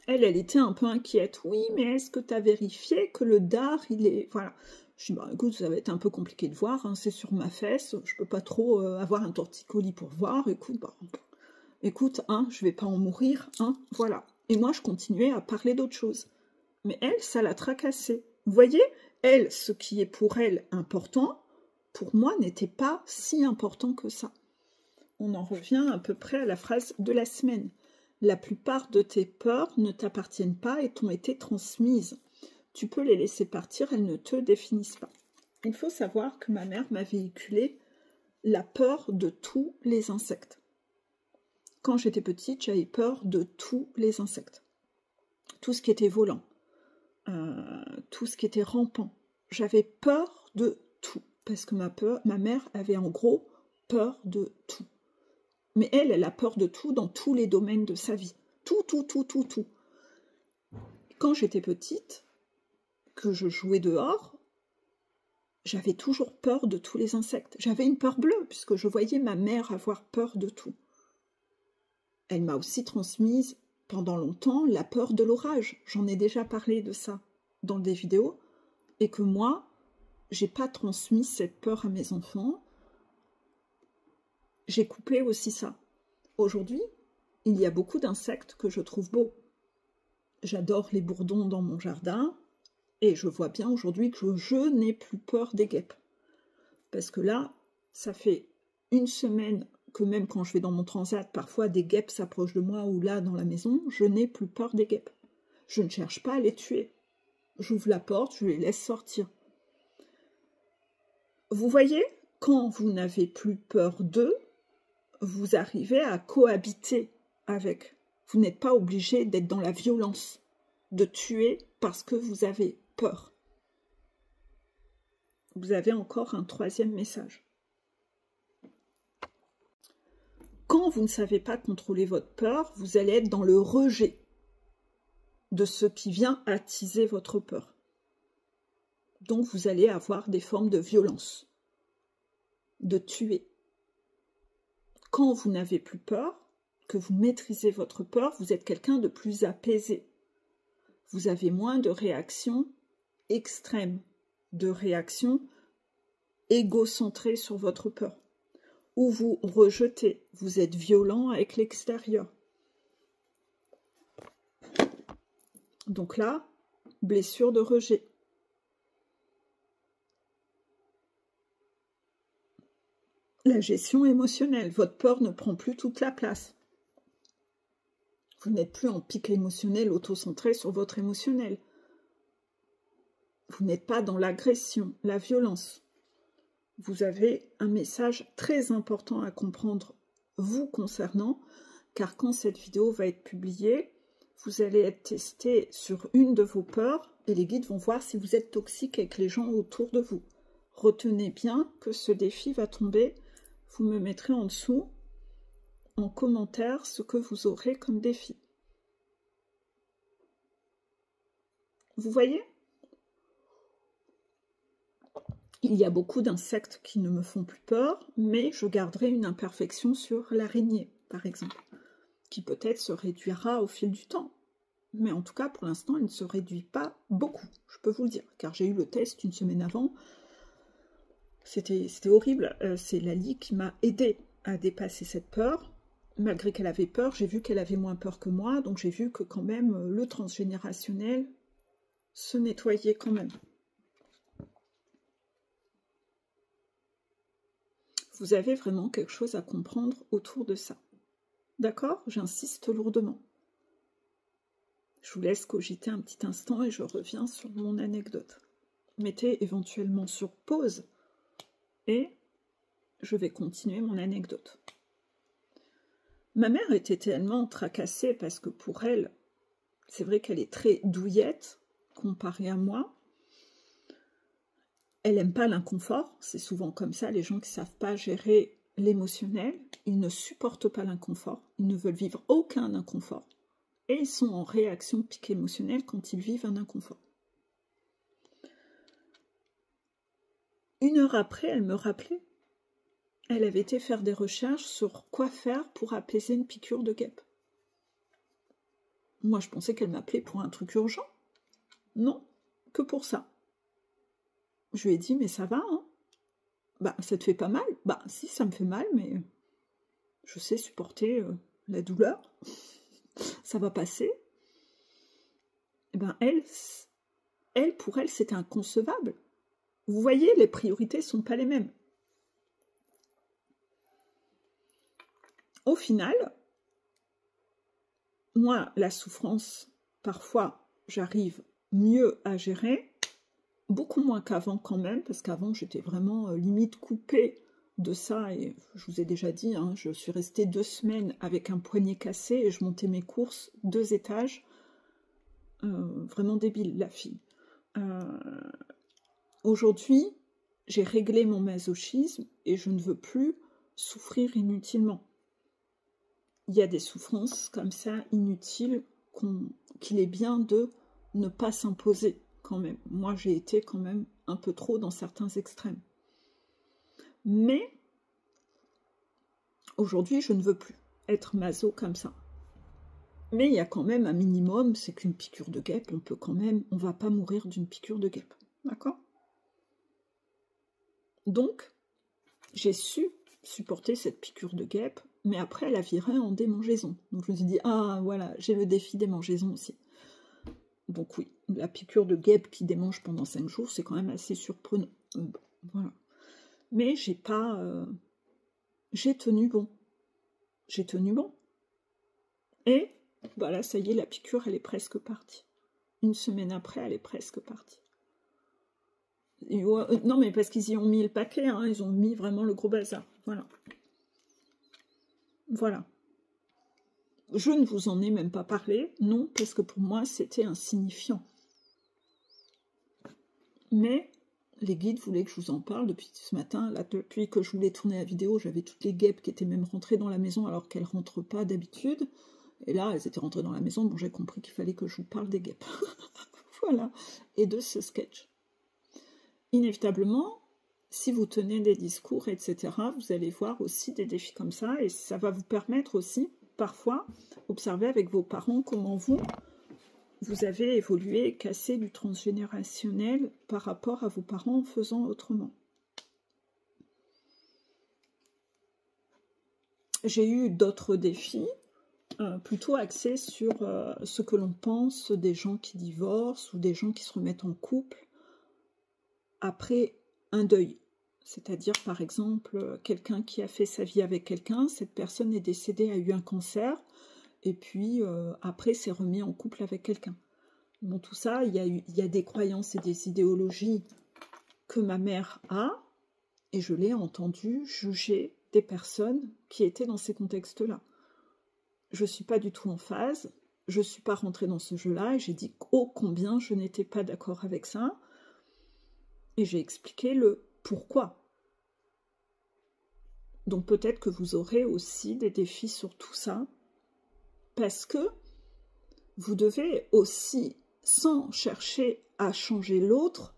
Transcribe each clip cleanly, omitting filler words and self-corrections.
Elle était un peu inquiète. Oui, mais est-ce que tu as vérifié que le dard, il est... Voilà. Je dis, bah, écoute, ça va être un peu compliqué de voir, hein, c'est sur ma fesse, je peux pas trop avoir un torticolis pour voir, écoute, hein, je vais pas en mourir, hein, voilà. Et moi, je continuais à parler d'autre chose. Mais elle, ça l'a tracassée. Vous voyez, elle, ce qui est pour elle important, pour moi, n'était pas si important que ça. On en revient à peu près à la phrase de la semaine. La plupart de tes peurs ne t'appartiennent pas et t'ont été transmises. Tu peux les laisser partir, elles ne te définissent pas. Il faut savoir que ma mère m'a véhiculé la peur de tous les insectes. Quand j'étais petite, j'avais peur de tous les insectes. Tout ce qui était volant, tout ce qui était rampant. J'avais peur de tout, parce que ma mère avait en gros peur de tout. Mais elle a peur de tout dans tous les domaines de sa vie. Tout. Quand j'étais petite, que je jouais dehors, j'avais toujours peur de tous les insectes. J'avais une peur bleue, puisque je voyais ma mère avoir peur de tout. Elle m'a aussi transmise, pendant longtemps, la peur de l'orage. J'en ai déjà parlé de ça dans des vidéos. Et que moi, j'ai pas transmis cette peur à mes enfants. J'ai coupé aussi ça. Aujourd'hui, il y a beaucoup d'insectes que je trouve beaux. J'adore les bourdons dans mon jardin. Et je vois bien aujourd'hui que je n'ai plus peur des guêpes. Parce que là, ça fait une semaine que même quand je vais dans mon transat, parfois des guêpes s'approchent de moi ou là dans la maison, je n'ai plus peur des guêpes. Je ne cherche pas à les tuer. J'ouvre la porte, je les laisse sortir. Vous voyez, quand vous n'avez plus peur d'eux, vous arrivez à cohabiter avec. Vous n'êtes pas obligé d'être dans la violence, de tuer parce que vous avez peur. Vous avez encore un troisième message. Quand vous ne savez pas contrôler votre peur, vous allez être dans le rejet de ce qui vient attiser votre peur. Donc vous allez avoir des formes de violence, de tuer. Quand vous n'avez plus peur, que vous maîtrisez votre peur, vous êtes quelqu'un de plus apaisé. Vous avez moins de réactions extrêmes, de réactions égocentrées sur votre peur. Ou vous rejetez, vous êtes violent avec l'extérieur. Donc là, blessure de rejet. La gestion émotionnelle, votre peur ne prend plus toute la place. Vous n'êtes plus en pic émotionnel auto-centré sur votre émotionnel. Vous n'êtes pas dans l'agression, la violence. Vous avez un message très important à comprendre vous concernant, car quand cette vidéo va être publiée, vous allez être testé sur une de vos peurs et les guides vont voir si vous êtes toxique avec les gens autour de vous. Retenez bien que ce défi va tomber. Vous me mettrez en dessous, en commentaire, ce que vous aurez comme défi. Vous voyez ? Il y a beaucoup d'insectes qui ne me font plus peur, mais je garderai une imperfection sur l'araignée, par exemple, qui peut-être se réduira au fil du temps. Mais en tout cas, pour l'instant, elle ne se réduit pas beaucoup, je peux vous le dire, car j'ai eu le test une semaine avant. C'était horrible. C'est Lali qui m'a aidée à dépasser cette peur. Malgré qu'elle avait peur, j'ai vu qu'elle avait moins peur que moi, donc j'ai vu que quand même le transgénérationnel se nettoyait quand même. Vous avez vraiment quelque chose à comprendre autour de ça. D'accord? J'insiste lourdement. Je vous laisse cogiter un petit instant et je reviens sur mon anecdote. Mettez éventuellement sur pause et je vais continuer mon anecdote. Ma mère était tellement tracassée parce que pour elle, c'est vrai qu'elle est très douillette comparée à moi. Elle n'aime pas l'inconfort, c'est souvent comme ça, les gens qui ne savent pas gérer l'émotionnel, ils ne supportent pas l'inconfort, ils ne veulent vivre aucun inconfort. Et ils sont en réaction pique émotionnelle quand ils vivent un inconfort. Une heure après, elle me rappelait. Elle avait été faire des recherches sur quoi faire pour apaiser une piqûre de guêpe. Moi, je pensais qu'elle m'appelait pour un truc urgent. Non, que pour ça. Je lui ai dit, mais ça va, hein? Bah, ça te fait pas mal? Bah, si, ça me fait mal, mais je sais supporter la douleur. Ça va passer. Et ben, pour elle, c'était inconcevable. Vous voyez, les priorités sont pas les mêmes. Au final, moi, la souffrance, parfois, j'arrive mieux à gérer, beaucoup moins qu'avant quand même, parce qu'avant, j'étais vraiment limite coupée de ça, et je vous ai déjà dit, hein, je suis restée 2 semaines avec un poignet cassé, et je montais mes courses 2 étages, vraiment débile, la fille. Aujourd'hui, j'ai réglé mon masochisme, et je ne veux plus souffrir inutilement. Il y a des souffrances comme ça, inutiles, qu'il est bien de ne pas s'imposer quand même. Moi, j'ai été quand même un peu trop dans certains extrêmes. Mais, aujourd'hui, je ne veux plus être maso comme ça. Mais il y a quand même un minimum, c'est qu'une piqûre de guêpe, on va pas mourir d'une piqûre de guêpe. D'accord? Donc, j'ai su supporter cette piqûre de guêpe, mais après, elle a viré en démangeaison. Donc, je me suis dit, ah, voilà, j'ai le défi démangeaison aussi. Donc oui, la piqûre de guêpe qui démange pendant 5 jours, c'est quand même assez surprenant. Voilà. Mais j'ai pas... j'ai tenu bon. J'ai tenu bon. Et, bah là, ça y est, la piqûre, elle est presque partie. 1 semaine après, elle est presque partie. Et, non, mais parce qu'ils y ont mis le paquet, hein, ils ont mis vraiment le gros bazar. Voilà. Voilà. Je ne vous en ai même pas parlé, non, parce que pour moi, c'était insignifiant. Mais les guides voulaient que je vous en parle depuis ce matin. Là, depuis que je voulais tourner la vidéo, j'avais toutes les guêpes qui étaient même rentrées dans la maison alors qu'elles ne rentrent pas d'habitude. Et là, elles étaient rentrées dans la maison. Bon, j'ai compris qu'il fallait que je vous parle des guêpes. Voilà. Et de ce sketch. Inévitablement, si vous tenez des discours, etc., vous allez voir aussi des défis comme ça. Et ça va vous permettre aussi, parfois, observer avec vos parents comment vous avez évolué et cassé du transgénérationnel par rapport à vos parents en faisant autrement. J'ai eu d'autres défis, plutôt axés sur ce que l'on pense des gens qui divorcent ou des gens qui se remettent en couple après un deuil. C'est-à-dire, par exemple, quelqu'un qui a fait sa vie avec quelqu'un, cette personne est décédée, a eu un cancer, et puis après s'est remis en couple avec quelqu'un. Dans tout ça, il y a des croyances et des idéologies que ma mère a, et je l'ai entendu juger des personnes qui étaient dans ces contextes-là. Je ne suis pas du tout en phase, je ne suis pas rentrée dans ce jeu-là, et j'ai dit ô combien je n'étais pas d'accord avec ça, et j'ai expliqué le pourquoi. Donc peut-être que vous aurez aussi des défis sur tout ça, parce que vous devez aussi, sans chercher à changer l'autre,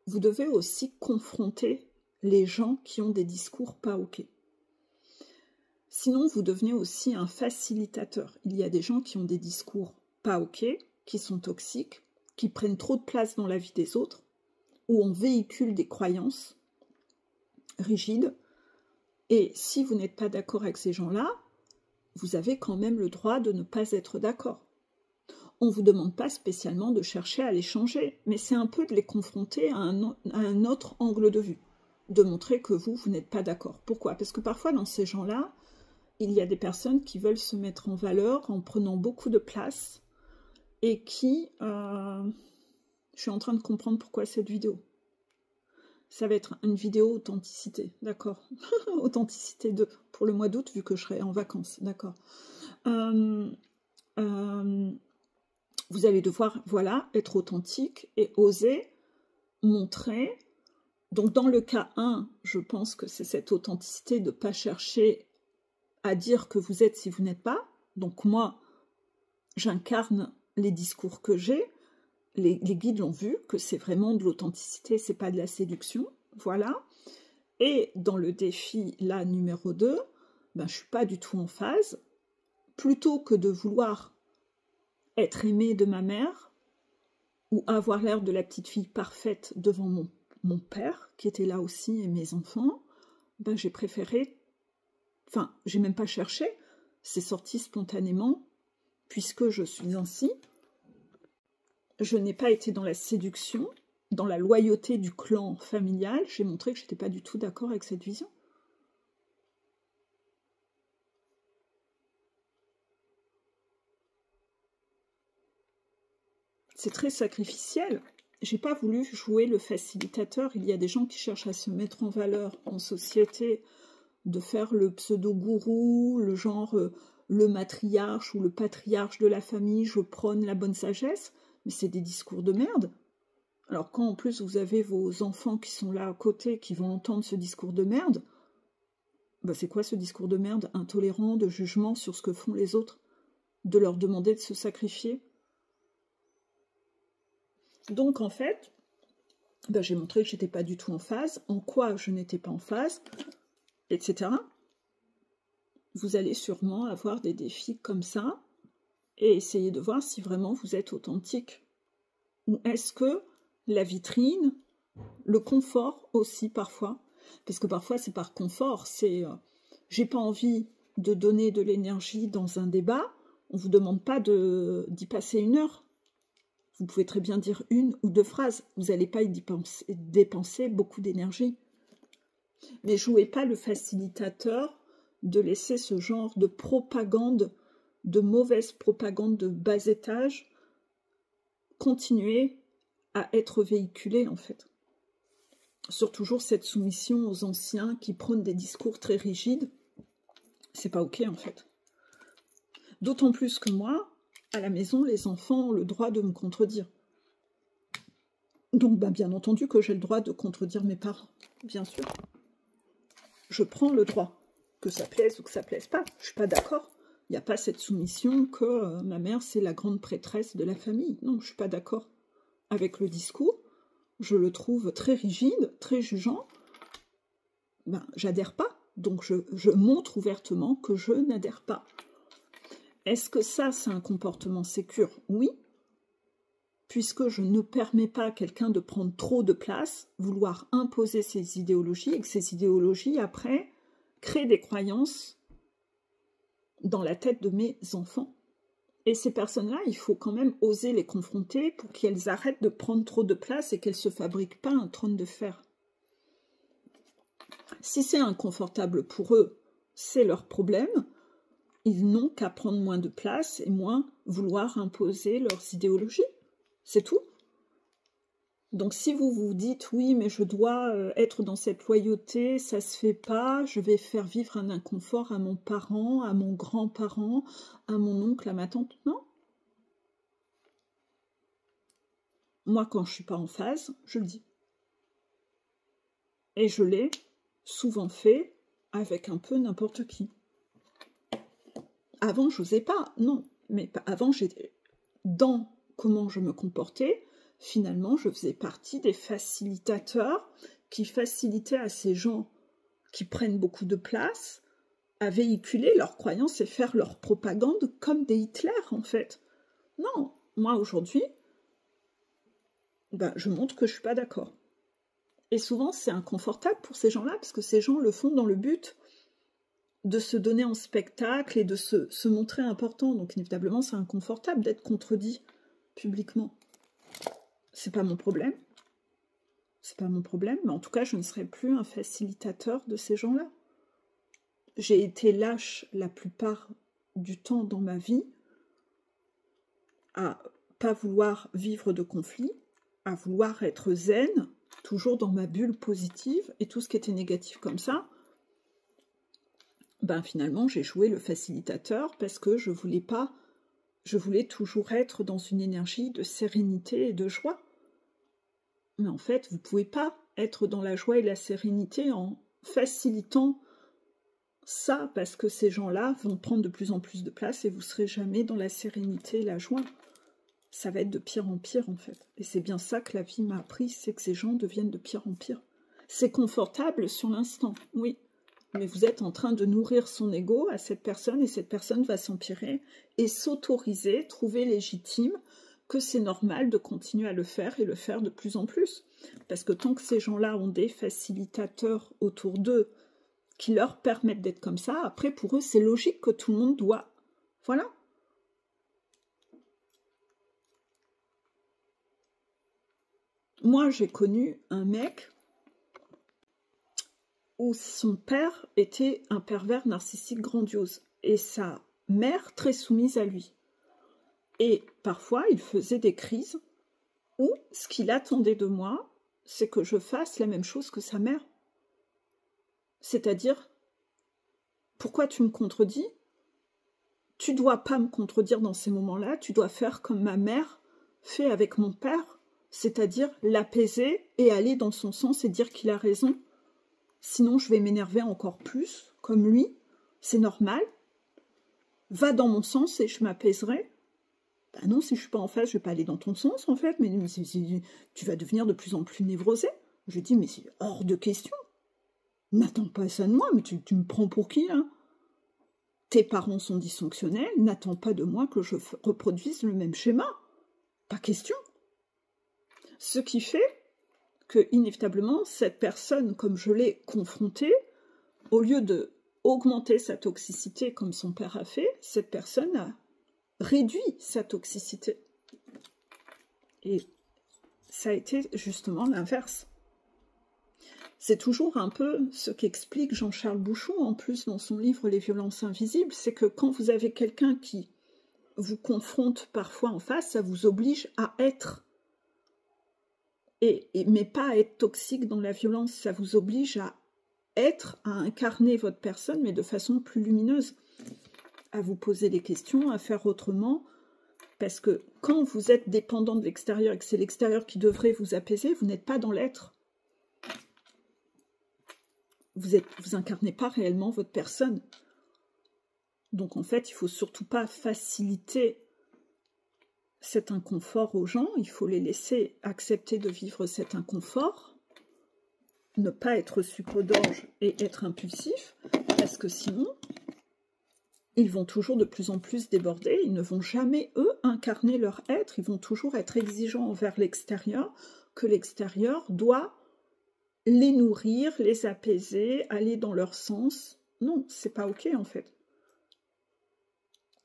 vous devez aussi confronter les gens qui ont des discours pas OK. Sinon, vous devenez aussi un facilitateur. Il y a des gens qui ont des discours pas OK, qui sont toxiques, qui prennent trop de place dans la vie des autres, où on véhicule des croyances rigides. Et si vous n'êtes pas d'accord avec ces gens-là, vous avez quand même le droit de ne pas être d'accord. On ne vous demande pas spécialement de chercher à les changer, mais c'est un peu de les confronter à un autre angle de vue, de montrer que vous n'êtes pas d'accord. Pourquoi? Parce que parfois, dans ces gens-là, il y a des personnes qui veulent se mettre en valeur en prenant beaucoup de place et qui... je suis en train de comprendre pourquoi cette vidéo. Ça va être une vidéo authenticité, d'accord. Authenticité 2 pour le mois d'août, vu que je serai en vacances, d'accord. Vous allez devoir, voilà, être authentique et oser montrer. Donc, dans le cas 1, je pense que c'est cette authenticité de ne pas chercher à dire que vous êtes si vous n'êtes pas. Donc, moi, j'incarne les discours que j'ai. Les guides l'ont vu, que c'est vraiment de l'authenticité, c'est pas de la séduction, voilà. Et dans le défi, là, numéro 2, ben, je suis pas du tout en phase. Plutôt que de vouloir être aimée de ma mère ou avoir l'air de la petite fille parfaite devant mon père, qui était là aussi, et mes enfants, ben j'ai préféré, enfin, j'ai même pas cherché, c'est sorti spontanément, puisque je suis ainsi. Je n'ai pas été dans la séduction, dans la loyauté du clan familial, j'ai montré que je n'étais pas du tout d'accord avec cette vision. C'est très sacrificiel. J'ai pas voulu jouer le facilitateur. Il y a des gens qui cherchent à se mettre en valeur en société, de faire le pseudo-gourou, le genre le matriarche ou le patriarche de la famille, je prône la bonne sagesse, mais c'est des discours de merde. Alors quand en plus vous avez vos enfants qui sont là à côté, qui vont entendre ce discours de merde, bah c'est quoi ce discours de merde intolérant, de jugement sur ce que font les autres, de leur demander de se sacrifier? Donc en fait, ben, j'ai montré que j'étais pas du tout en phase, en quoi je n'étais pas en phase, etc. Vous allez sûrement avoir des défis comme ça et essayer de voir si vraiment vous êtes authentique. Ou est-ce que la vitrine, le confort aussi parfois, parce que parfois c'est par confort, c'est j'ai pas envie de donner de l'énergie dans un débat, on vous demande pas d'y passer 1 heure. Vous pouvez très bien dire 1 ou 2 phrases. Vous n'allez pas y dépenser beaucoup d'énergie. Mais jouez pas le facilitateur de laisser ce genre de propagande, de mauvaise propagande de bas étage, continuer à être véhiculée en fait. Sur toujours cette soumission aux anciens qui prônent des discours très rigides, c'est pas ok en fait. D'autant plus que moi, à la maison, les enfants ont le droit de me contredire. Donc, ben, bien entendu que j'ai le droit de contredire mes parents, bien sûr. Je prends le droit, que ça plaise ou que ça plaise pas. Je suis pas d'accord. Il n'y a pas cette soumission que ma mère, c'est la grande prêtresse de la famille. Non, je suis pas d'accord avec le discours. Je le trouve très rigide, très jugeant. Ben, j'adhère pas. Donc, je montre ouvertement que je n'adhère pas. Est-ce que ça, c'est un comportement sécure? Oui, puisque je ne permets pas à quelqu'un de prendre trop de place, vouloir imposer ses idéologies, et que ces idéologies, après, créent des croyances dans la tête de mes enfants. Et ces personnes-là, il faut quand même oser les confronter pour qu'elles arrêtent de prendre trop de place et qu'elles ne se fabriquent pas un trône de fer. Si c'est inconfortable pour eux, c'est leur problème. Ils n'ont qu'à prendre moins de place et moins vouloir imposer leurs idéologies. C'est tout. Donc si vous vous dites, oui, mais je dois être dans cette loyauté, ça se fait pas, je vais faire vivre un inconfort à mon parent, à mon grand-parent, à mon oncle, à ma tante, non. Moi, quand je suis pas en phase, je le dis. Et je l'ai souvent fait avec un peu n'importe qui. Avant, je n'osais pas, non. Mais avant, j'étais dans comment je me comportais. Finalement, je faisais partie des facilitateurs qui facilitaient à ces gens qui prennent beaucoup de place à véhiculer leurs croyances et faire leur propagande comme des Hitler, en fait. Non, moi, aujourd'hui, ben, je montre que je ne suis pas d'accord. Et souvent, c'est inconfortable pour ces gens-là, parce que ces gens le font dans le but de se donner en spectacle et de se montrer important. Donc, inévitablement, c'est inconfortable d'être contredit publiquement. C'est pas mon problème. C'est pas mon problème, mais en tout cas, je ne serai plus un facilitateur de ces gens-là. J'ai été lâche la plupart du temps dans ma vie à pas vouloir vivre de conflits, à vouloir être zen, toujours dans ma bulle positive, et tout ce qui était négatif comme ça, ben finalement, j'ai joué le facilitateur parce que je voulais toujours être dans une énergie de sérénité et de joie. Mais en fait, vous ne pouvez pas être dans la joie et la sérénité en facilitant ça, parce que ces gens-là vont prendre de plus en plus de place et vous ne serez jamais dans la sérénité et la joie. Ça va être de pire en pire, en fait. Et c'est bien ça que la vie m'a appris, c'est que ces gens deviennent de pire en pire. C'est confortable sur l'instant, oui. mais vous êtes en train de nourrir son ego à cette personne, et cette personne va s'empirer et s'autoriser, trouver légitime que c'est normal de continuer à le faire et le faire de plus en plus. Parce que tant que ces gens-là ont des facilitateurs autour d'eux qui leur permettent d'être comme ça, après pour eux c'est logique que tout le monde doit. Voilà. Moi j'ai connu un mec où son père était un pervers narcissique grandiose et sa mère très soumise à lui. Et parfois il faisait des crises où ce qu'il attendait de moi, c'est que je fasse la même chose que sa mère. C'est-à-dire, pourquoi tu me contredis? Tu dois pas me contredire dans ces moments-là, tu dois faire comme ma mère fait avec mon père, c'est-à-dire l'apaiser et aller dans son sens et dire qu'il a raison. Sinon, je vais m'énerver encore plus, comme lui, c'est normal. Va dans mon sens et je m'apaiserai. Ben non, si je suis pas en face, je vais pas aller dans ton sens, en fait, mais tu vas devenir de plus en plus névrosé. Je dis, mais c'est hors de question. N'attends pas ça de moi, mais tu me prends pour qui, là? Tes parents sont dysfonctionnels, n'attends pas de moi que je reproduise le même schéma. Pas question. Ce qui fait que, inévitablement, cette personne, comme je l'ai confrontée, au lieu de augmenter sa toxicité comme son père a fait, cette personne a réduit sa toxicité. Et ça a été justement l'inverse. C'est toujours un peu ce qu'explique Jean-Charles Bouchon, en plus dans son livre « Les violences invisibles », c'est que quand vous avez quelqu'un qui vous confronte parfois en face, ça vous oblige à être, mais pas à être toxique dans la violence, ça vous oblige à être, à incarner votre personne, mais de façon plus lumineuse, à vous poser des questions, à faire autrement, parce que quand vous êtes dépendant de l'extérieur et que c'est l'extérieur qui devrait vous apaiser, vous n'êtes pas dans l'être. Vous incarnez pas réellement votre personne. Donc en fait, il faut surtout pas faciliter cet inconfort aux gens, il faut les laisser accepter de vivre cet inconfort, ne pas être sucre d'orge et être impulsif, parce que sinon, ils vont toujours de plus en plus déborder, ils ne vont jamais, eux, incarner leur être, ils vont toujours être exigeants envers l'extérieur, que l'extérieur doit les nourrir, les apaiser, aller dans leur sens. Non, c'est pas ok en fait.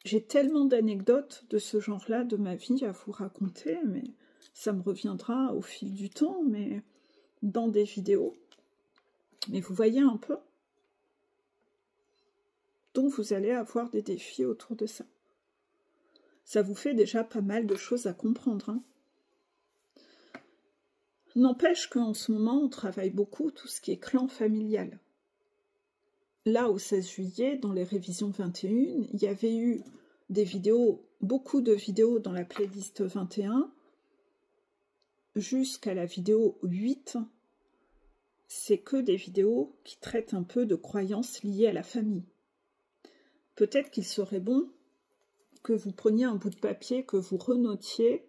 J'ai tellement d'anecdotes de ce genre-là de ma vie à vous raconter, mais ça me reviendra au fil du temps, mais dans des vidéos. Mais vous voyez un peu? Donc vous allez avoir des défis autour de ça. Ça vous fait déjà pas mal de choses à comprendre, hein. N'empêche qu'en ce moment, on travaille beaucoup tout ce qui est clan familial. Là, au 16 juillet, dans les révisions 21, il y avait eu des vidéos, beaucoup de vidéos dans la playlist 21, jusqu'à la vidéo 8, c'est que des vidéos qui traitent un peu de croyances liées à la famille. Peut-être qu'il serait bon que vous preniez un bout de papier, que vous renotiez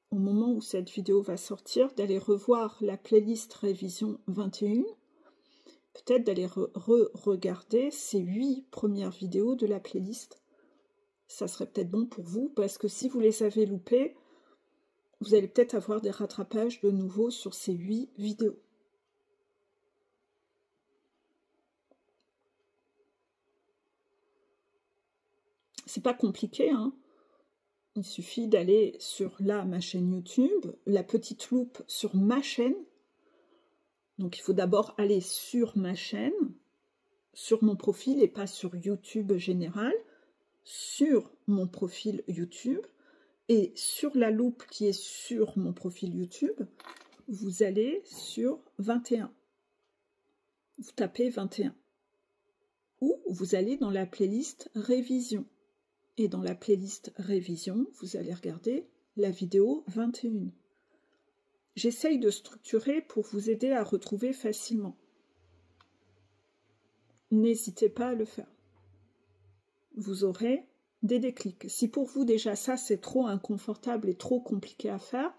au moment où cette vidéo va sortir, d'aller revoir la playlist révision 21, peut-être d'aller regarder ces 8 premières vidéos de la playlist. Ça serait peut-être bon pour vous, parce que si vous les avez loupées, vous allez peut-être avoir des rattrapages de nouveau sur ces 8 vidéos. C'est pas compliqué, hein. Il suffit d'aller sur ma chaîne YouTube, la petite loupe sur ma chaîne. Donc il faut d'abord aller sur ma chaîne, sur mon profil et pas sur YouTube général, sur mon profil YouTube. Et sur la loupe qui est sur mon profil YouTube, vous allez sur 21. Vous tapez 21. Ou vous allez dans la playlist révision. Et dans la playlist révision, vous allez regarder la vidéo 21. J'essaye de structurer pour vous aider à retrouver facilement. N'hésitez pas à le faire. Vous aurez des déclics. Si pour vous déjà ça c'est trop inconfortable et trop compliqué à faire,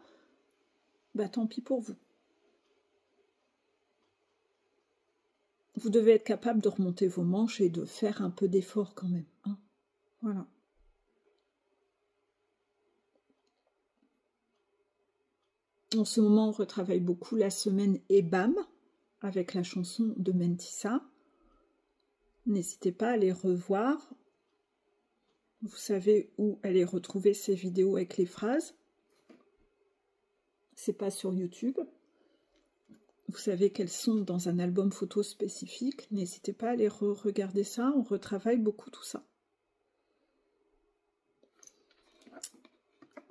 bah tant pis pour vous. vous devez être capable de remonter vos manches et de faire un peu d'effort quand même. Hein. Voilà. En ce moment, on retravaille beaucoup la semaine EBAM avec la chanson de Mentissa. N'hésitez pas à les revoir. Vous savez où aller retrouver ces vidéos avec les phrases. C'est pas sur YouTube. Vous savez qu'elles sont dans un album photo spécifique. N'hésitez pas à aller regarder ça. On retravaille beaucoup tout ça.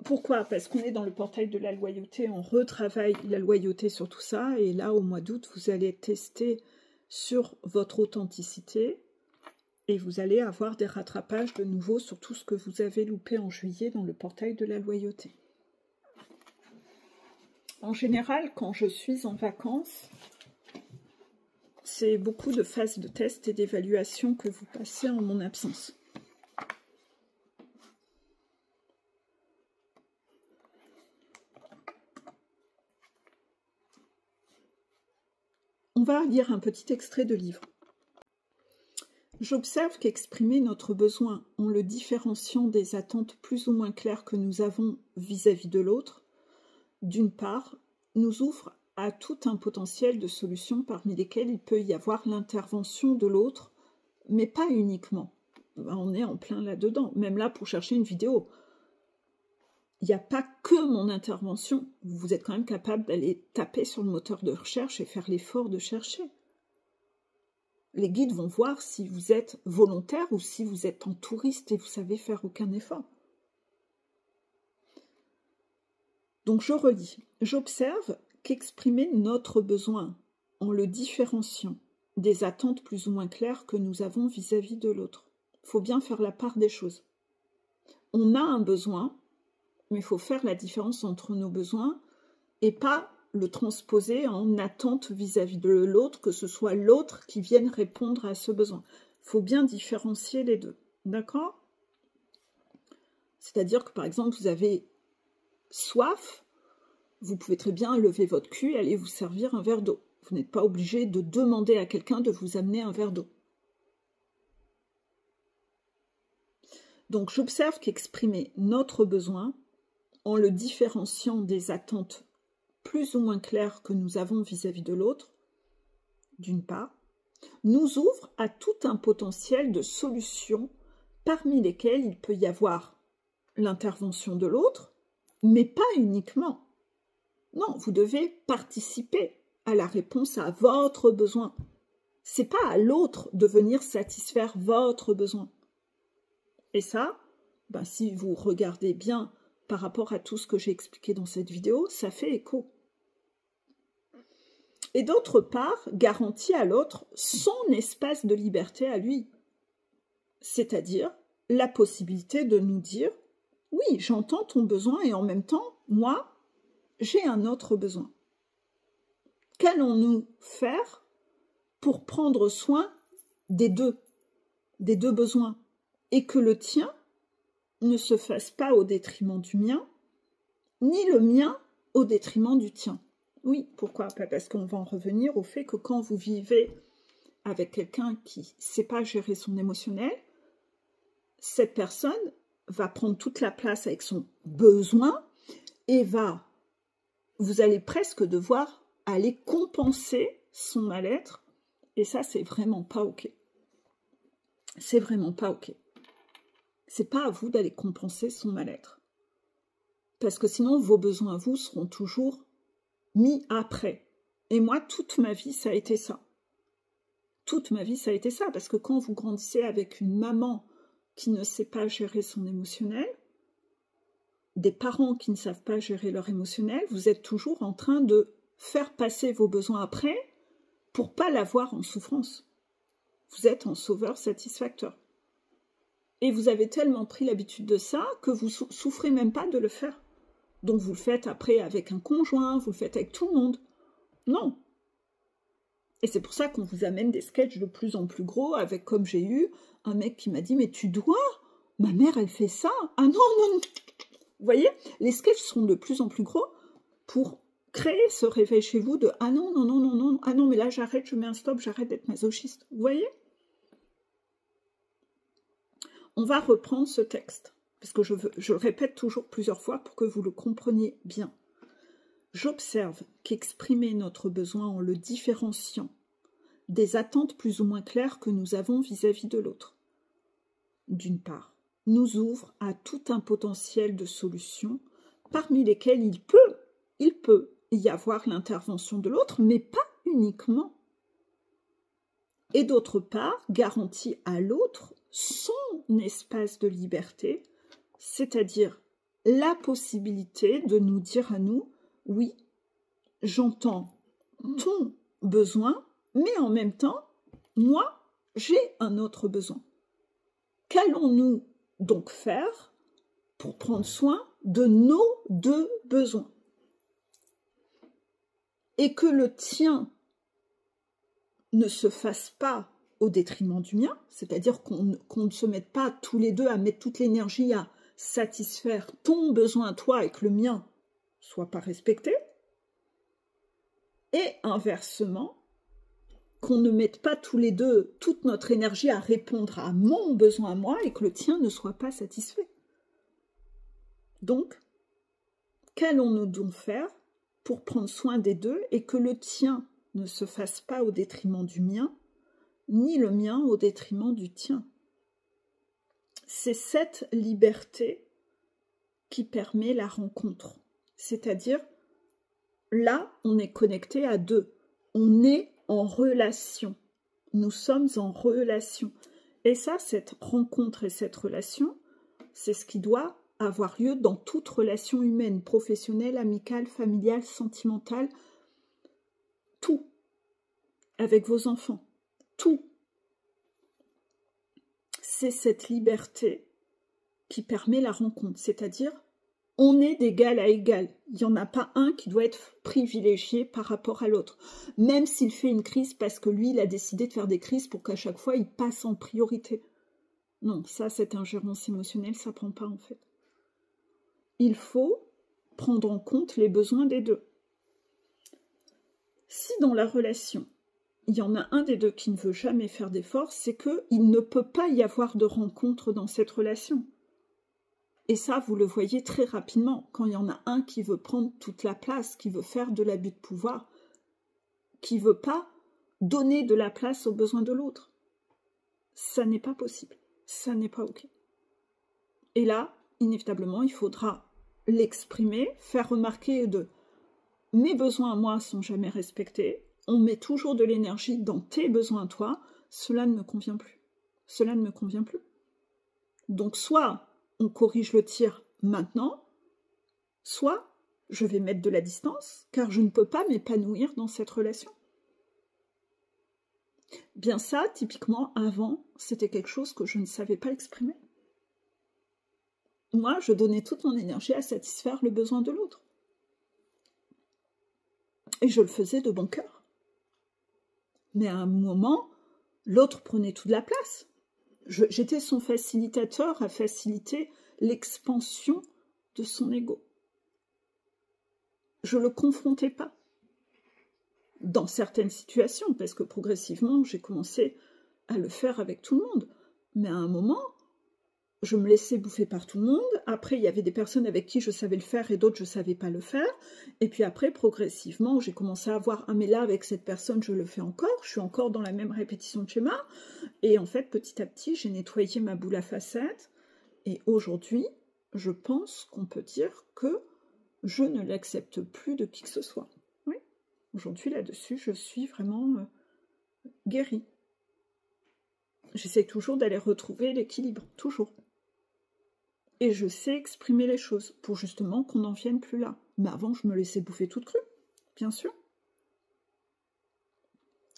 Pourquoi? Parce qu'on est dans le portail de la loyauté. On retravaille la loyauté sur tout ça. Et là, au mois d'août, vous allez tester sur votre authenticité. Et vous allez avoir des rattrapages de nouveau sur tout ce que vous avez loupé en juillet dans le portail de la loyauté. En général, quand je suis en vacances, c'est beaucoup de phases de test et d'évaluation que vous passez en mon absence. On va lire un petit extrait de livre. J'observe qu'exprimer notre besoin en le différenciant des attentes plus ou moins claires que nous avons vis-à-vis de l'autre, d'une part, nous ouvre à tout un potentiel de solutions parmi lesquelles il peut y avoir l'intervention de l'autre, mais pas uniquement. On est en plein là-dedans, même là pour chercher une vidéo. Il n'y a pas que mon intervention, vous êtes quand même capable d'aller taper sur le moteur de recherche et faire l'effort de chercher. Les guides vont voir si vous êtes volontaire ou si vous êtes en touriste et vous savez faire aucun effort. Donc je relis. J'observe qu'exprimer notre besoin en le différenciant des attentes plus ou moins claires que nous avons vis-à-vis de l'autre. Il faut bien faire la part des choses. On a un besoin, mais il faut faire la différence entre nos besoins et pas le transposer en attente vis-à-vis de l'autre, que ce soit l'autre qui vienne répondre à ce besoin. Il faut bien différencier les deux, d'accord? C'est-à-dire que par exemple, vous avez soif, vous pouvez très bien lever votre cul et aller vous servir un verre d'eau. Vous n'êtes pas obligé de demander à quelqu'un de vous amener un verre d'eau. Donc j'observe qu'exprimer notre besoin en le différenciant des attentes plus ou moins claires que nous avons vis-à-vis de l'autre, d'une part, nous ouvre à tout un potentiel de solutions parmi lesquelles il peut y avoir l'intervention de l'autre, mais pas uniquement. Non, vous devez participer à la réponse à votre besoin. C'est pas à l'autre de venir satisfaire votre besoin. Et ça, ben, si vous regardez bien par rapport à tout ce que j'ai expliqué dans cette vidéo, ça fait écho. Et d'autre part, garantit à l'autre son espace de liberté à lui. C'est-à-dire la possibilité de nous dire « Oui, j'entends ton besoin et en même temps, moi, j'ai un autre besoin. » Qu'allons-nous faire pour prendre soin des deux besoins et que le tien ne se fasse pas au détriment du mien, ni le mien au détriment du tien. Oui, pourquoi? Parce qu'on va en revenir au fait que quand vous vivez avec quelqu'un qui ne sait pas gérer son émotionnel, cette personne va prendre toute la place avec son besoin et vous allez presque devoir aller compenser son mal-être, et ça, c'est vraiment pas OK. C'est vraiment pas OK. C'est pas à vous d'aller compenser son mal-être. Parce que sinon, vos besoins à vous seront toujours mis après. Et moi, toute ma vie, ça a été ça. Toute ma vie, ça a été ça. Parce que quand vous grandissez avec une maman qui ne sait pas gérer son émotionnel, des parents qui ne savent pas gérer leur émotionnel, vous êtes toujours en train de faire passer vos besoins après pour pas l'avoir en souffrance. Vous êtes en sauveur satisfacteur. Et vous avez tellement pris l'habitude de ça que vous souffrez même pas de le faire. Donc vous le faites après avec un conjoint, vous le faites avec tout le monde. Non. Et c'est pour ça qu'on vous amène des sketchs de plus en plus gros avec, comme j'ai eu, un mec qui m'a dit « Mais tu dois, ma mère elle fait ça. » Ah non, non, non. Vous voyez, les sketchs sont de plus en plus gros pour créer ce réveil chez vous de « Ah non, non, non, non, non, ah non, mais là j'arrête, je mets un stop, j'arrête d'être masochiste. » Vous voyez? On va reprendre ce texte, parce que je le répète toujours plusieurs fois pour que vous le compreniez bien. J'observe qu'exprimer notre besoin en le différenciant des attentes plus ou moins claires que nous avons vis-à-vis de l'autre, d'une part, nous ouvre à tout un potentiel de solutions, parmi lesquelles il peut y avoir l'intervention de l'autre, mais pas uniquement. Et d'autre part, garantit à l'autre son espace de liberté, c'est-à-dire la possibilité de nous dire à nous, oui, j'entends ton besoin, mais en même temps, moi, j'ai un autre besoin. Qu'allons-nous donc faire pour prendre soin de nos deux besoins? Et que le tien ne se fasse pas au détriment du mien, c'est-à-dire qu'on ne se mette pas tous les deux à mettre toute l'énergie à satisfaire ton besoin à toi et que le mien soit pas respecté, et inversement, qu'on ne mette pas tous les deux toute notre énergie à répondre à mon besoin à moi et que le tien ne soit pas satisfait. Donc, qu'allons-nous donc faire pour prendre soin des deux et que le tien ne se fasse pas au détriment du mien, ni le mien au détriment du tien? C'est cette liberté qui permet la rencontre. C'est-à-dire, là, on est connecté à deux. On est en relation. Nous sommes en relation. Et ça, cette rencontre et cette relation, c'est ce qui doit avoir lieu dans toute relation humaine, professionnelle, amicale, familiale, sentimentale, tout. Avec vos enfants, tout. C'est cette liberté qui permet la rencontre, c'est-à-dire on est d'égal à égal. Il n'y en a pas un qui doit être privilégié par rapport à l'autre, même s'il fait une crise parce que lui, il a décidé de faire des crises pour qu'à chaque fois, il passe en priorité. Non, ça, cette ingérence émotionnelle, ça ne prend pas en fait. Il faut prendre en compte les besoins des deux. Si dans la relation, il y en a un des deux qui ne veut jamais faire d'efforts, c'est qu'il ne peut pas y avoir de rencontre dans cette relation. Et ça, vous le voyez très rapidement, quand il y en a un qui veut prendre toute la place, qui veut faire de l'abus de pouvoir, qui ne veut pas donner de la place aux besoins de l'autre. Ça n'est pas possible, ça n'est pas OK. Et là, inévitablement, il faudra l'exprimer, faire remarquer de « mes besoins à moi sont jamais respectés », on met toujours de l'énergie dans tes besoins à toi, cela ne me convient plus. Cela ne me convient plus. Donc soit on corrige le tir maintenant, soit je vais mettre de la distance, car je ne peux pas m'épanouir dans cette relation. Bien ça, typiquement, avant, c'était quelque chose que je ne savais pas exprimer. Moi, je donnais toute mon énergie à satisfaire le besoin de l'autre. Et je le faisais de bon cœur. Mais à un moment, l'autre prenait toute la place. J'étais son facilitateur à faciliter l'expansion de son ego. Je ne le confrontais pas. Dans certaines situations, parce que progressivement, j'ai commencé à le faire avec tout le monde. Mais à un moment, je me laissais bouffer par tout le monde. Après, il y avait des personnes avec qui je savais le faire et d'autres, je ne savais pas le faire. Et puis après, progressivement, j'ai commencé à voir « Ah, mais là, avec cette personne, je le fais encore. Je suis encore dans la même répétition de schéma. » Et en fait, petit à petit, j'ai nettoyé ma boule à facettes. Et aujourd'hui, je pense qu'on peut dire que je ne l'accepte plus de qui que ce soit. Oui, aujourd'hui, là-dessus, je suis vraiment guérie. J'essaie toujours d'aller retrouver l'équilibre, toujours. Et je sais exprimer les choses pour justement qu'on n'en vienne plus là. Mais avant, je me laissais bouffer toute crue, bien sûr.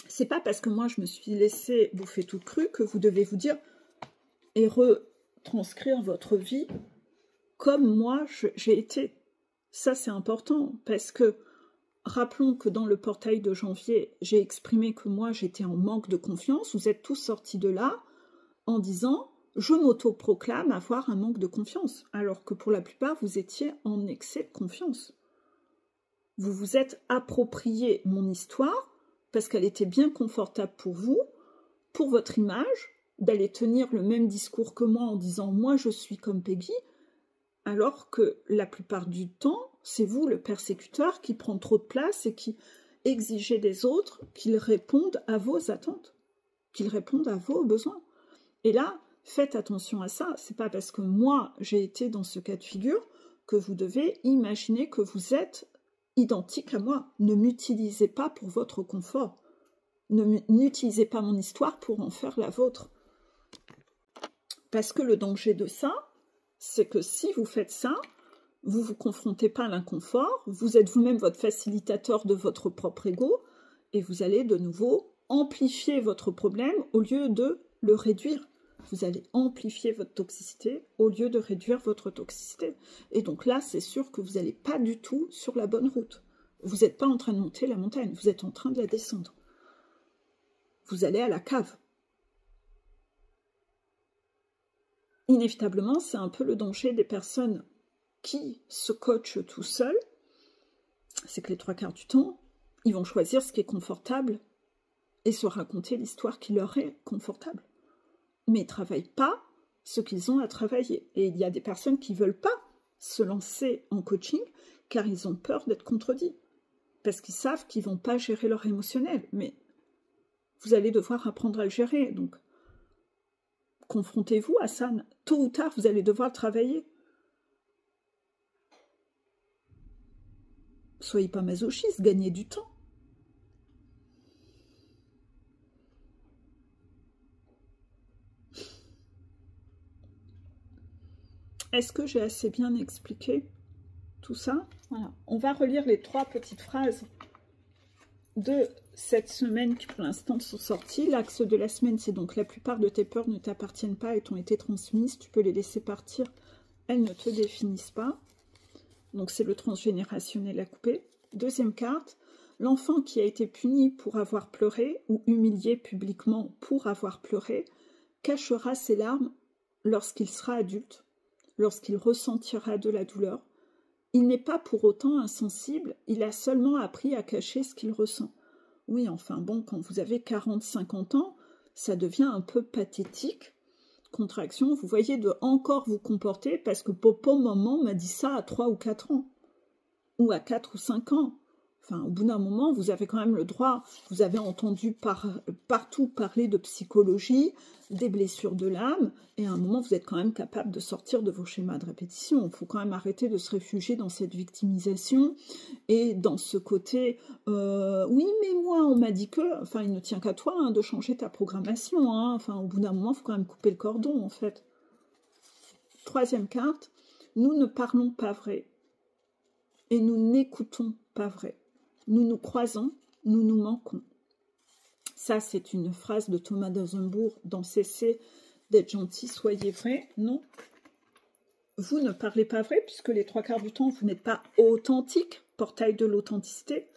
C'est pas parce que moi, je me suis laissée bouffer toute crue que vous devez vous dire et retranscrire votre vie comme moi, j'ai été. Ça, c'est important parce que rappelons que dans le portail de janvier, j'ai exprimé que moi, j'étais en manque de confiance. Vous êtes tous sortis de là en disant... Je m'auto-proclame avoir un manque de confiance, alors que pour la plupart, vous étiez en excès de confiance. Vous vous êtes approprié mon histoire parce qu'elle était bien confortable pour vous, pour votre image, d'aller tenir le même discours que moi en disant « moi je suis comme Peggy », alors que la plupart du temps, c'est vous le persécuteur qui prend trop de place et qui exigez des autres qu'ils répondent à vos attentes, qu'ils répondent à vos besoins. Et là, faites attention à ça, c'est pas parce que moi j'ai été dans ce cas de figure que vous devez imaginer que vous êtes identique à moi. Ne m'utilisez pas pour votre confort. N'utilisez pas mon histoire pour en faire la vôtre. Parce que le danger de ça, c'est que si vous faites ça, vous ne vous confrontez pas à l'inconfort, vous êtes vous-même votre facilitateur de votre propre ego, et vous allez de nouveau amplifier votre problème au lieu de le réduire. Vous allez amplifier votre toxicité au lieu de réduire votre toxicité. Et donc là, c'est sûr que vous n'allez pas du tout sur la bonne route. Vous n'êtes pas en train de monter la montagne, vous êtes en train de la descendre. Vous allez à la cave. Inévitablement, c'est un peu le danger des personnes qui se coachent tout seuls. C'est que les 3/4 du temps, ils vont choisir ce qui est confortable et se raconter l'histoire qui leur est confortable. Mais ils ne travaillent pas ce qu'ils ont à travailler. Et il y a des personnes qui ne veulent pas se lancer en coaching car ils ont peur d'être contredits. Parce qu'ils savent qu'ils ne vont pas gérer leur émotionnel. Mais vous allez devoir apprendre à le gérer. Donc, confrontez-vous à ça. Tôt ou tard, vous allez devoir le travailler. Soyez pas masochiste, gagnez du temps. Est-ce que j'ai assez bien expliqué tout ça? Voilà. On va relire les 3 petites phrases de cette semaine qui pour l'instant sont sorties. L'axe de la semaine, c'est donc la plupart de tes peurs ne t'appartiennent pas et t'ont été transmises. Tu peux les laisser partir, elles ne te définissent pas. Donc c'est le transgénérationnel à couper. Deuxième carte, l'enfant qui a été puni pour avoir pleuré ou humilié publiquement pour avoir pleuré cachera ses larmes lorsqu'il sera adulte, lorsqu'il ressentira de la douleur. Il n'est pas pour autant insensible, il a seulement appris à cacher ce qu'il ressent. Oui, enfin bon, quand vous avez 40-50 ans, ça devient un peu pathétique. Contraction, vous voyez, de encore vous comporter parce que papa, maman m'a dit ça à 3 ou 4 ans, ou à 4 ou 5 ans. Enfin, au bout d'un moment, vous avez quand même le droit, vous avez entendu partout parler de psychologie, des blessures de l'âme, et à un moment, vous êtes quand même capable de sortir de vos schémas de répétition. Il faut quand même arrêter de se réfugier dans cette victimisation, et dans ce côté, oui, mais moi, on m'a dit que, enfin, il ne tient qu'à toi hein, de changer ta programmation, hein. Enfin, au bout d'un moment, il faut quand même couper le cordon, en fait. Troisième carte, nous ne parlons pas vrai, et nous n'écoutons pas vrai. Nous nous croisons, nous nous manquons. Ça, c'est une phrase de Thomas d'Azenbourg dans Cessez d'être gentil, soyez vrai. Non, vous ne parlez pas vrai, puisque les 3/4 du temps, vous n'êtes pas authentique, portail de l'authenticité.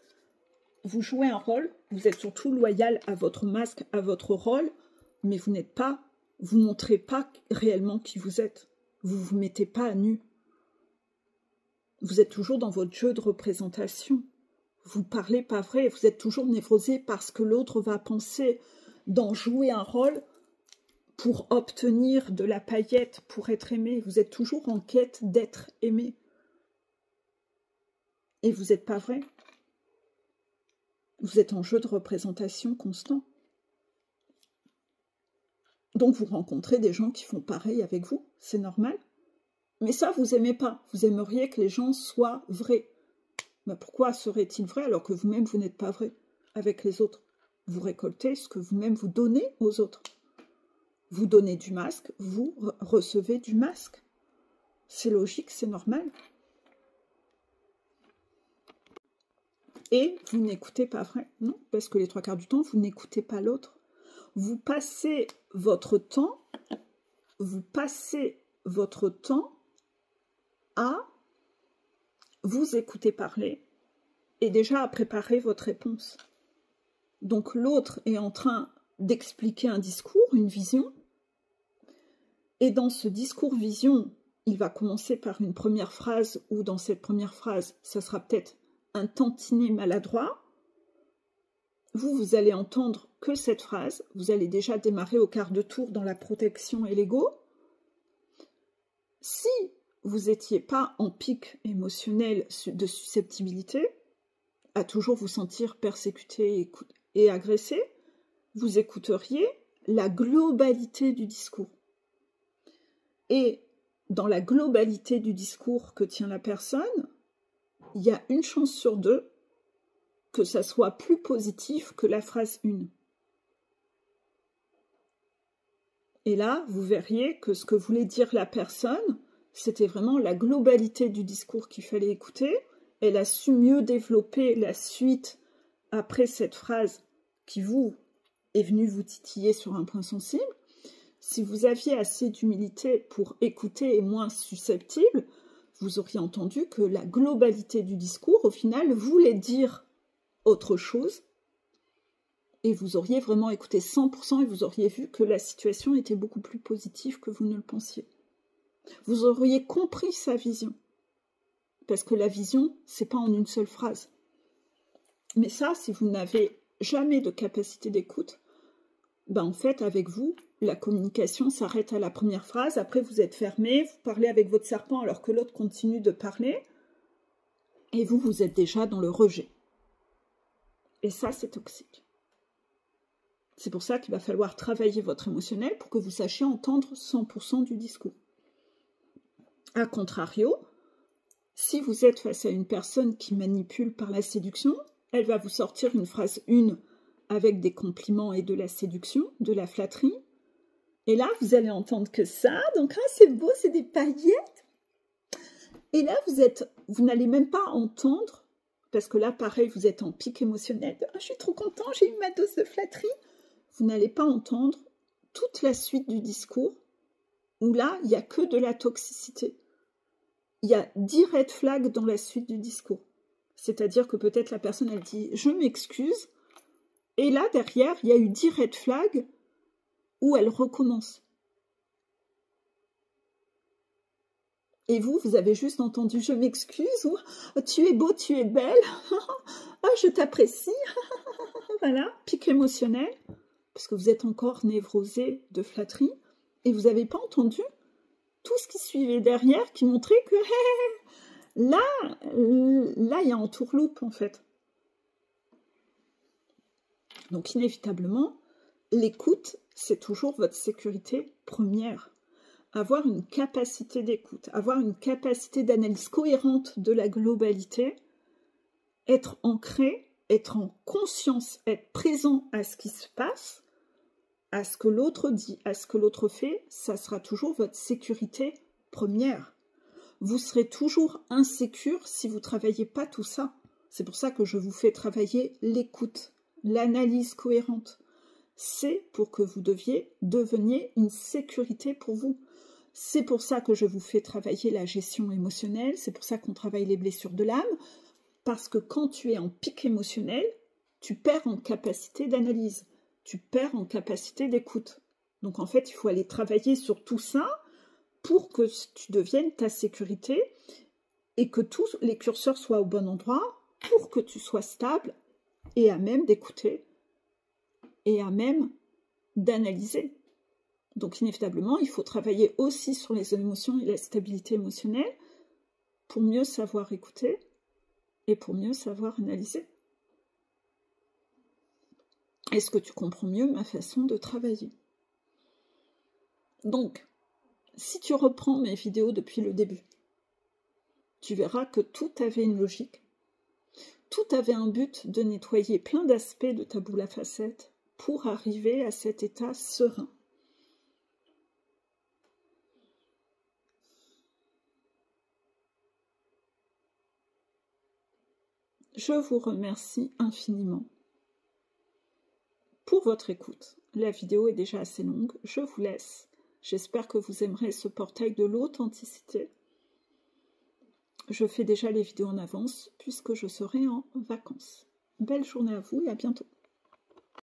Vous jouez un rôle, vous êtes surtout loyal à votre masque, à votre rôle, mais vous n'êtes pas, vous ne montrez pas réellement qui vous êtes. Vous ne vous mettez pas à nu. Vous êtes toujours dans votre jeu de représentation. Vous parlez pas vrai, vous êtes toujours névrosé parce que l'autre va penser d'en jouer un rôle pour obtenir de la paillette, pour être aimé. Vous êtes toujours en quête d'être aimé. Et vous n'êtes pas vrai. Vous êtes en jeu de représentation constant. Donc vous rencontrez des gens qui font pareil avec vous, c'est normal. Mais ça, vous n'aimez pas. Vous aimeriez que les gens soient vrais. Mais pourquoi serait-il vrai alors que vous-même, vous n'êtes pas vrai avec les autres? Vous récoltez ce que vous-même vous donnez aux autres. Vous donnez du masque, vous recevez du masque. C'est logique, c'est normal. Et vous n'écoutez pas vrai. Non, parce que les 3/4 du temps, vous n'écoutez pas l'autre. Vous passez votre temps à vous écouter parler et déjà à préparer votre réponse. Donc l'autre est en train d'expliquer un discours, une vision, et dans ce discours-vision, il va commencer par une première phrase, où dans cette première phrase, ça sera peut-être un tantinet maladroit, vous allez entendre que cette phrase, vous allez déjà démarrer au quart de tour dans la protection et l'ego. Si vous n'étiez pas en pic émotionnel de susceptibilité, à toujours vous sentir persécuté et agressé, vous écouteriez la globalité du discours. Et dans la globalité du discours que tient la personne, il y a une chance sur deux que ça soit plus positif que la phrase 1. Et là, vous verriez que ce que voulait dire la personne, c'était vraiment la globalité du discours qu'il fallait écouter. Elle a su mieux développer la suite après cette phrase qui est venue vous titiller sur un point sensible. Si vous aviez assez d'humilité pour écouter et moins susceptible, vous auriez entendu que la globalité du discours, au final, voulait dire autre chose, et vous auriez vraiment écouté 100% et vous auriez vu que la situation était beaucoup plus positive que vous ne le pensiez. Vous auriez compris sa vision, parce que la vision, c'est pas en une seule phrase. Mais ça, si vous n'avez jamais de capacité d'écoute, ben en fait, avec vous, la communication s'arrête à la première phrase, après vous êtes fermé, vous parlez avec votre serpent alors que l'autre continue de parler, et vous êtes déjà dans le rejet. Et ça, c'est toxique. C'est pour ça qu'il va falloir travailler votre émotionnel pour que vous sachiez entendre 100% du discours. A contrario, si vous êtes face à une personne qui manipule par la séduction, elle va vous sortir une phrase 1 avec des compliments et de la séduction, de la flatterie. Et là, vous allez entendre que ça. Donc, ah, c'est beau, c'est des paillettes. Et là, vous n'allez même pas entendre, parce que là, pareil, vous êtes en pic émotionnel. Ah, je suis trop content, j'ai eu ma dose de flatterie. Vous n'allez pas entendre toute la suite du discours, où là, il n'y a que de la toxicité. Il y a 10 red flags dans la suite du discours. C'est-à-dire que peut-être la personne, elle dit « je m'excuse ». Et là, derrière, il y a eu 10 red flags où elle recommence. Et vous avez juste entendu « je m'excuse » ou oh, « tu es beau, tu es belle »,« oh, je t'apprécie », voilà, pic émotionnel, parce que vous êtes encore névrosé de flatterie, et vous n'avez pas entendu tout ce qui suivait derrière qui montrait que là, il y a un entourloupe en fait. Donc inévitablement, l'écoute, c'est toujours votre sécurité première. Avoir une capacité d'écoute, avoir une capacité d'analyse cohérente de la globalité, être ancré, être en conscience, être présent à ce qui se passe, à ce que l'autre dit, à ce que l'autre fait, ça sera toujours votre sécurité première. Vous serez toujours insécure si vous ne travaillez pas tout ça. C'est pour ça que je vous fais travailler l'écoute, l'analyse cohérente. C'est pour que vous deveniez une sécurité pour vous. C'est pour ça que je vous fais travailler la gestion émotionnelle, c'est pour ça qu'on travaille les blessures de l'âme, parce que quand tu es en pic émotionnel, tu perds en capacité d'analyse. Tu perds en capacité d'écoute. Donc en fait, il faut aller travailler sur tout ça pour que tu deviennes ta sécurité et que tous les curseurs soient au bon endroit pour que tu sois stable et à même d'écouter et à même d'analyser. Donc inévitablement, il faut travailler aussi sur les émotions et la stabilité émotionnelle pour mieux savoir écouter et pour mieux savoir analyser. Est-ce que tu comprends mieux ma façon de travailler? Donc, si tu reprends mes vidéos depuis le début, tu verras que tout avait une logique, tout avait un but de nettoyer plein d'aspects de ta boule à facettes pour arriver à cet état serein. Je vous remercie infiniment pour votre écoute. La vidéo est déjà assez longue, je vous laisse. J'espère que vous aimerez ce portail de l'authenticité. Je fais déjà les vidéos en avance puisque je serai en vacances. Belle journée à vous et à bientôt.